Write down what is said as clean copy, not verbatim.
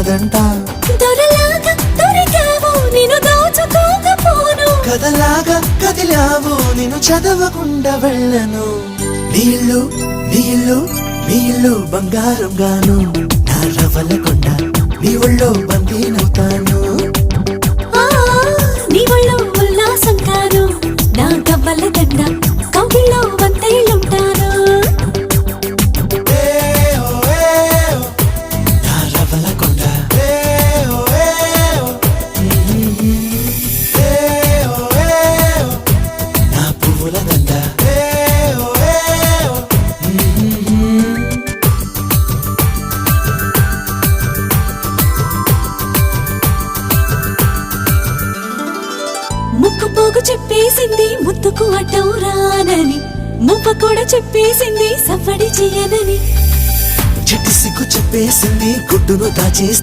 కాదంట. దొరలాగా దొరికావు నిన్ను దోచుకోకపోను, కథలాగా కదిలావు నిన్ను చదవకుండా వెళ్ళను. నీళ్ళు నీళ్ళు నీళ్ళు బంగారం గాను, నా రవ్వల కొండ నీ ఒళ్ళో బందీనవుతాను. నీ ఒళ్ళో ఉల్లాసం కాను, నా గవ్వల దండ కౌగిల్లో వంతేలుంటాను. నా రవ్వల కొండ నా పువ్వుల దండ. ముక్కు పోగు చెప్పేసింది ముద్దుకు అడ్డం రానని, ముప్ప కూడా చెప్పేసింది సవ్వడి చేయనని. చిట్టి సిగ్గు చెప్పేసింది గుడ్డును దాచేసి